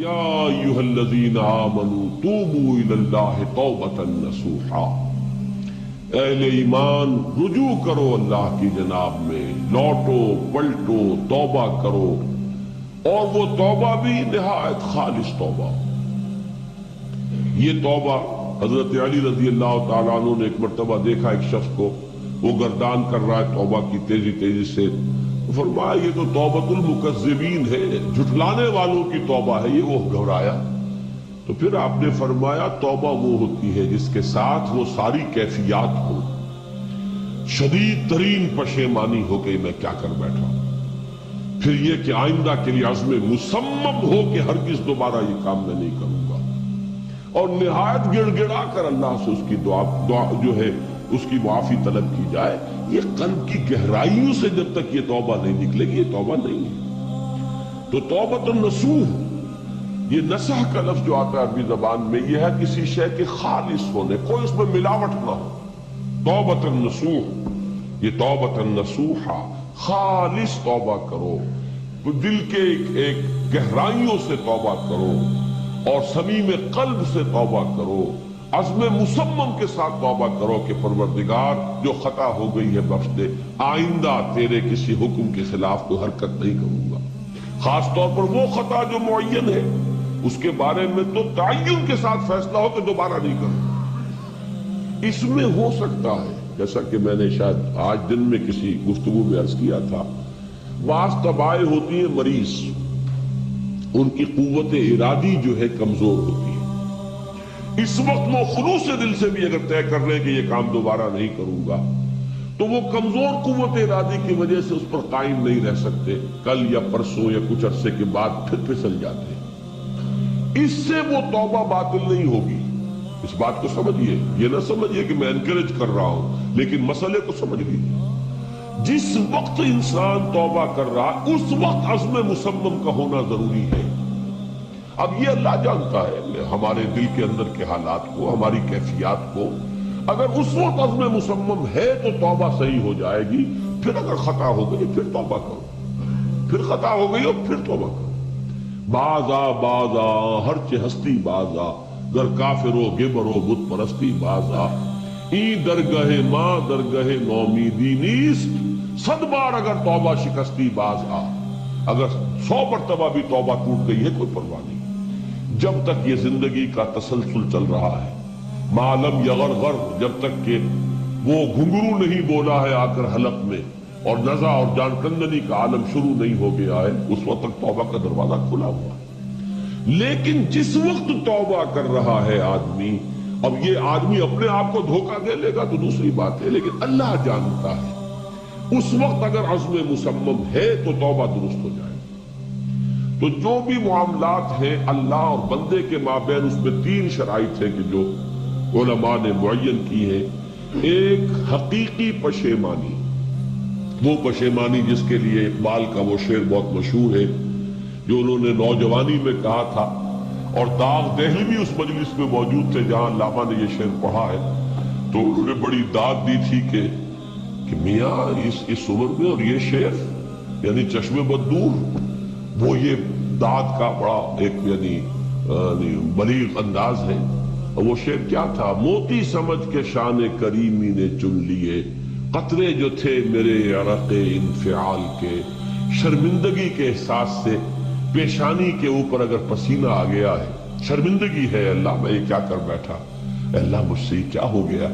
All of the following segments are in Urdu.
یا ایھا الذین آمنوا توبوا الی اللہ توبۃ نصوحا، اہل ایمان رجوع کرو اللہ کی جناب میں، لوٹو پلٹو توبہ کرو، اور وہ توبہ بھی نہایت خالص توبہ۔ یہ توبہ حضرت علی رضی اللہ تعالیٰ عنہ نے ایک مرتبہ دیکھا ایک شخص کو، وہ گردان کر رہا ہے توبہ کی تیزی تیزی سے، فرمایا یہ تو توبۃ المکذبین ہے، جھٹلانے والوں کی توبہ ہے یہ۔ وہ گھبرایا، تو پھر آپ نے فرمایا توبہ وہ ہوتی ہے جس کے ساتھ وہ ساری کیفیات ہو، شدید ترین پشیمانی ہو کہ میں کیا کر بیٹھا، پھر یہ کہ آئندہ کے لیے عزم مصمم ہو کہ ہرگز دوبارہ یہ کام میں نہیں کروں گا، اور نہایت گڑ گڑا کر اللہ سے اس کی دعا جو ہے اس کی معافی طلب کی جائے۔ یہ قلب کی گہرائیوں سے جب تک یہ توبہ نہیں نکلے گی یہ توبہ نہیں ہے۔ تو توبۃ النصوح، یہ نصح کا لفظ جو آتا ہے عربی زبان میں، یہ ہے کسی شے کے خالص ہونے، کوئی اس میں ملاوٹ نہ ہو۔ توبۃ النصوح، یہ توبۃ النصوحہ، خالص توبہ کرو، دل کے ایک گہرائیوں سے توبہ کرو، اور صمیم قلب سے توبہ کرو، عزم مصمم کے ساتھ توبہ کرو کہ پروردگار جو خطا ہو گئی ہے بخش دے، آئندہ تیرے کسی حکم کے خلاف کوئی حرکت نہیں کروں گا، خاص طور پر وہ خطا جو معین ہے اس کے بارے میں تو تعین کے ساتھ فیصلہ ہو کہ دوبارہ نہیں کروں۔ اس میں ہو سکتا ہے، جیسا کہ میں نے شاید آج دن میں کسی گفتگو میں عرض کیا تھا، بعض طبائع ہوتی ہیں مریض، ان کی قوت ارادی جو ہے کمزور ہوتی ہے، اس وقت وہ خلوص دل سے بھی اگر طے کر لیں کہ یہ کام دوبارہ نہیں کروں گا تو وہ کمزور قوت ارادی کی وجہ سے اس پر قائم نہیں رہ سکتے، کل یا پرسوں یا کچھ عرصے کے بعد پھر پھسل جاتے ہیں۔ اس سے وہ توبہ باطل نہیں ہوگی، اس بات کو سمجھیے، یہ نہ سمجھیے کہ میں انکریج کر رہا ہوں، لیکن مسئلے کو سمجھ لیجیے۔ جس وقت انسان توبہ کر رہا اس وقت عزم مصمم کا ہونا ضروری ہے۔ اب یہ اللہ جانتا ہے ہمارے دل کے اندر کے حالات کو، ہماری کیفیات کو، اگر اس وقت عزم مصمم ہے تو توبہ صحیح ہو جائے گی، پھر اگر خطا ہو گئی پھر توبہ کرو، پھر خطا ہو گئی اور پھر توبہ کرو۔ بازا بازا ہر چہ ہستی بازا، گر کافر و گبر و بت پرستی بازا، این درگہ ماں درگہ نومیدی نیست، 100 بار اگر توبہ شکستی باز آ، اگر 100 مرتبہ بھی توبہ ٹوٹ گئی ہے کوئی پرواہ نہیں، جب تک یہ زندگی کا تسلسل چل رہا ہے، معلم یغرغر، جب تک کہ وہ گھنگرو نہیں بولا ہے آ کر حلق میں، اور نزع اور جان کندنی کا عالم شروع نہیں ہو گیا ہے، اس وقت تک توبہ کا دروازہ کھلا ہوا ہے۔ لیکن جس وقت توبہ کر رہا ہے آدمی، اب یہ آدمی اپنے آپ کو دھوکہ دے لے گا تو دوسری بات ہے، لیکن اللہ جانتا ہے، اس وقت اگر عزم مصمم ہے تو توبہ درست ہو جائے۔ تو جو بھی معاملات ہیں اللہ اور بندے کے مابین، اس میں 3 شرائط ہیں کہ جو علماء نے معین کی ہے۔ ایک حقیقی پشیمانی، وہ پشیمانی جس کے لیے اقبال کا وہ شعر بہت مشہور ہے جو انہوں نے نوجوانی میں کہا تھا، اور داغ دہلوی اس مجلس میں موجود تھے جہاں علامہ نے یہ شعر پڑھا ہے، تو انہوں نے بڑی داد دی تھی کہ میاں اس عمر میں اور یہ شعر، یعنی چشم بددور، وہ یہ داد کا بڑا ایک یعنی بلیغ انداز ہے۔ اور وہ شعر کیا تھا؟ موتی سمجھ کے شان کریمی نے چن لیے، قطرے جو تھے میرے عرق انفعال کے، شرمندگی کے احساس سے پیشانی کے اوپر اگر پسینہ آ گیا ہے، شرمندگی ہے، اللہ میں یہ کیا کر بیٹھا، اللہ مجھ سے کیا ہو گیا،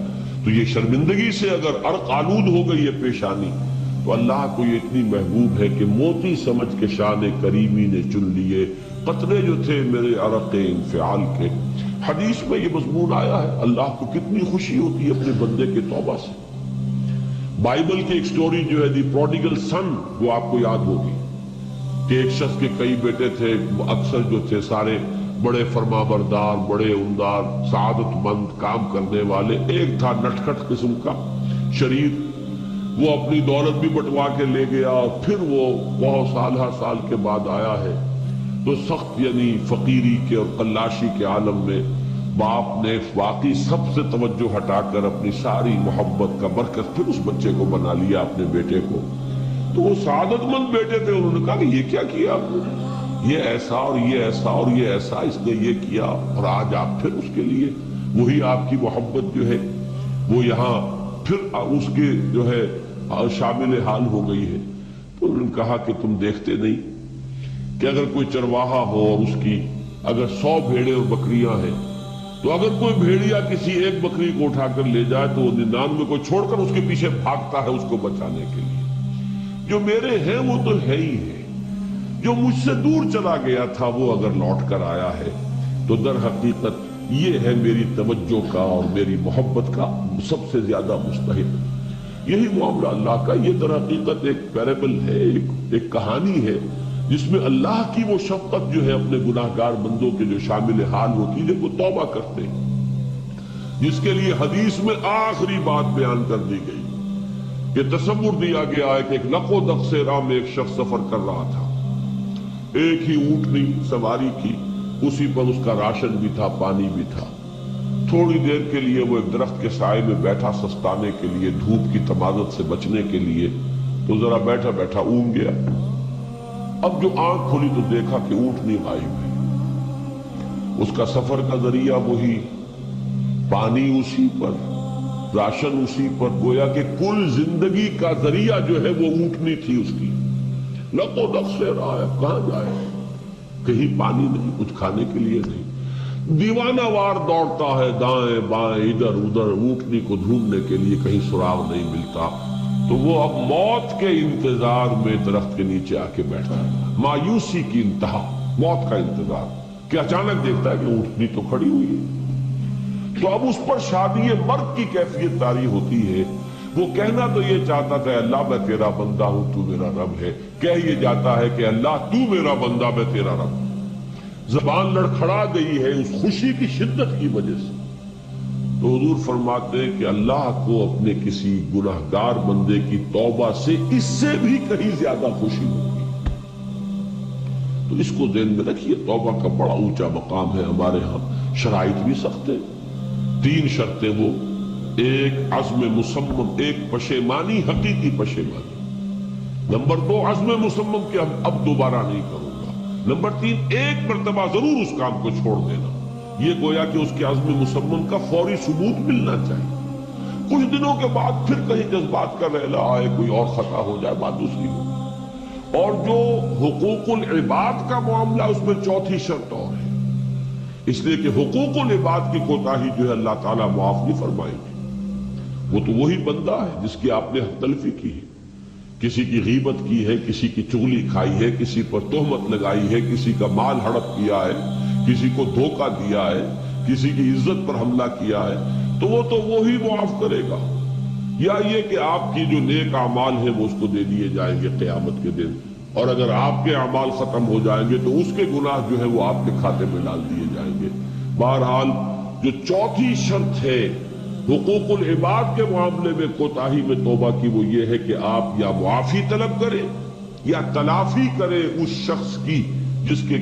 تو یہ شرمندگی سے اگر عرق آلود ہو گئی ہے پیشانی، تو اللہ کو یہ اتنی محبوب ہے کہ موتی سمجھ کے شان کریمی نے چن لیے، قطرے جو تھے میرے عرق انفعال کے۔ حدیث میں یہ مضمون آیا ہے، اللہ کو کتنی خوشی ہوتی ہے اپنے بندے کے توبہ سے۔ بائبل کی ایک سٹوری جو ہے دی پروڈیگل سن، وہ آپ کو یاد ہوگی کہ ایک شخص کے کئی بیٹے تھے، اکثر جو تھے سارے بڑے فرما بردار، بڑے عمدار، سعادت مند، کام کرنے والے، ایک تھا نٹکھٹ قسم کا شریر، وہ اپنی دولت بھی بٹوا کے لے گیا، اور پھر وہ بہت سال کے بعد آیا ہے تو سخت یعنی فقیری کے اور قلاشی کے عالم میں باپ نے واقعی سب سے توجہ ہٹا کر اپنی ساری محبت کا مرکز پھر اس بچے کو بنا لیا، اپنے بیٹے کو۔ تو وہ سعادت مند بیٹے تھے، انہوں نے کہا کہ یہ کیا کیا آپ نے؟ یہ ایسا اور یہ ایسا اور یہ ایسا، اس نے یہ کیا، اور آج آپ پھر اس کے لیے وہی آپ کی محبت جو ہے وہ یہاں پھر اس کے جو ہے شامل حال ہو گئی ہے۔ تو انہوں نے کہا کہ تم دیکھتے نہیں کہ اگر کوئی چرواہا ہو اور اس کی اگر 100 بھیڑیں اور بکریاں ہیں، تو اگر کوئی بھیڑیا کسی ایک بکری کو اٹھا کر لے جائے تو وہ 99 کو چھوڑ کر اس کے پیچھے بھاگتا ہے اس کو بچانے کے لیے۔ جو میرے ہیں وہ تو ہے ہی ہے، جو مجھ سے دور چلا گیا تھا وہ اگر لوٹ کر آیا ہے تو در حقیقت یہ ہے میری توجہ کا اور میری محبت کا سب سے زیادہ مستحق۔ یہی معاملہ اللہ کا، یہ در حقیقت ایک پیرابل ہے، ایک کہانی ہے جس میں اللہ کی وہ شفقت جو ہے اپنے گناہگار بندوں کے جو شامل حال ہوتی ہے وہ توبہ کرتے ہیں، جس کے لیے حدیث میں آخری بات بیان کر دی گئی کہ تصور دیا گیا ہے کہ ایک نق و دق سے راہ میں ایک شخص سفر کر رہا تھا، ایک ہی اونٹنی سواری کی، اسی پر اس کا راشن بھی تھا، پانی بھی تھا۔ تھوڑی دیر کے لیے وہ ایک درخت کے سائے میں بیٹھا سستانے کے لیے، دھوپ کی تمازت سے بچنے کے لیے، تو ذرا بیٹھا بیٹھا اونگ گیا۔ اب جو آنکھ کھلی تو دیکھا کہ اونٹنی غائب ہے، اس کا سفر کا ذریعہ وہی، پانی اسی پر، راشن اسی پر، گویا کہ کل زندگی کا ذریعہ جو ہے وہ اونٹنی تھی اس کی۔ نق و دق سے راہ ہے، کہاں جائے، کہیں پانی نہیں، کچھ کھانے کے لیے نہیں، دیوانہ وار دوڑتا ہے دائیں بائیں ادھر ادھر اونٹنی کو ڈھونڈنے کے لیے، کہیں سراغ نہیں ملتا۔ تو وہ اب موت کے انتظار میں درخت کے نیچے آ کے بیٹھتا ہے، مایوسی کی انتہا، موت کا انتظار، کہ اچانک دیکھتا ہے کہ اونٹنی تو کھڑی ہوئی ہے۔ تو اب اس پر شادی مرگ کی کیفیت طاری ہوتی ہے۔ وہ کہنا تو یہ چاہتا تھا اللہ میں تیرا بندہ ہوں تو میرا رب ہے، کہہ یہ جاتا ہے کہ اللہ تو میرا بندہ میں تیرا رب ہوں۔ زبان لڑکھڑا گئی ہے اس خوشی کی شدت کی وجہ سے۔ تو حضور فرماتے ہیں کہ اللہ کو اپنے کسی گناہگار بندے کی توبہ سے اس سے بھی کہیں زیادہ خوشی ہوگی۔ تو اس کو ذہن میں رکھیے، توبہ کا بڑا اونچا مقام ہے ہمارے ہاں۔ شرائط بھی سخت ہے، 3 شرطیں وہ، ایک عزم مصمم، ایک پشیمانی، حقیقی پشیمانی۔ نمبر 2 عزم مصمم کہ اب دوبارہ نہیں کروں گا۔ نمبر 3 ایک مرتبہ ضرور اس کام کو چھوڑ دینا، یہ گویا کہ اس کے عزم مصمم کا فوری ثبوت ملنا چاہیے۔ کچھ دنوں کے بعد پھر کہیں جذبات کا ریلا آئے، کوئی اور خطا ہو جائے، بات دوسری ہو۔ اور جو حقوق العباد کا معاملہ، اس میں 4تھی شرط اور ہے، اس لیے کہ حقوق العباد کی کوتاہی جو ہے اللہ تعالیٰ معاف نہیں فرمائے گی۔ وہ تو وہی بندہ ہے جس کی آپ نے حق تلفی کی ہے، کسی کی غیبت کی ہے، کسی کی چغلی کھائی ہے، کسی پر تہمت لگائی ہے، کسی کا مال ہڑپ کیا ہے، کسی کو دھوکہ دیا ہے، کسی کی عزت پر حملہ کیا ہے، تو وہ تو وہی معاف کرے گا۔ یا یہ کہ آپ کی جو نیک اعمال ہیں وہ اس کو دے دیے جائیں گے قیامت کے دن، اور اگر آپ کے اعمال ختم ہو جائیں گے تو اس کے گناہ جو ہے وہ آپ کے کھاتے میں ڈال دیے جائیں گے۔ بہرحال جو 4تھی شرط ہے حقوق العباد کے معاملے میں کوتاہی میں توبہ کی، وہ یہ ہے کہ آپ یا معافی طلب کریں یا تلافی کریں اس شخص کی جس کے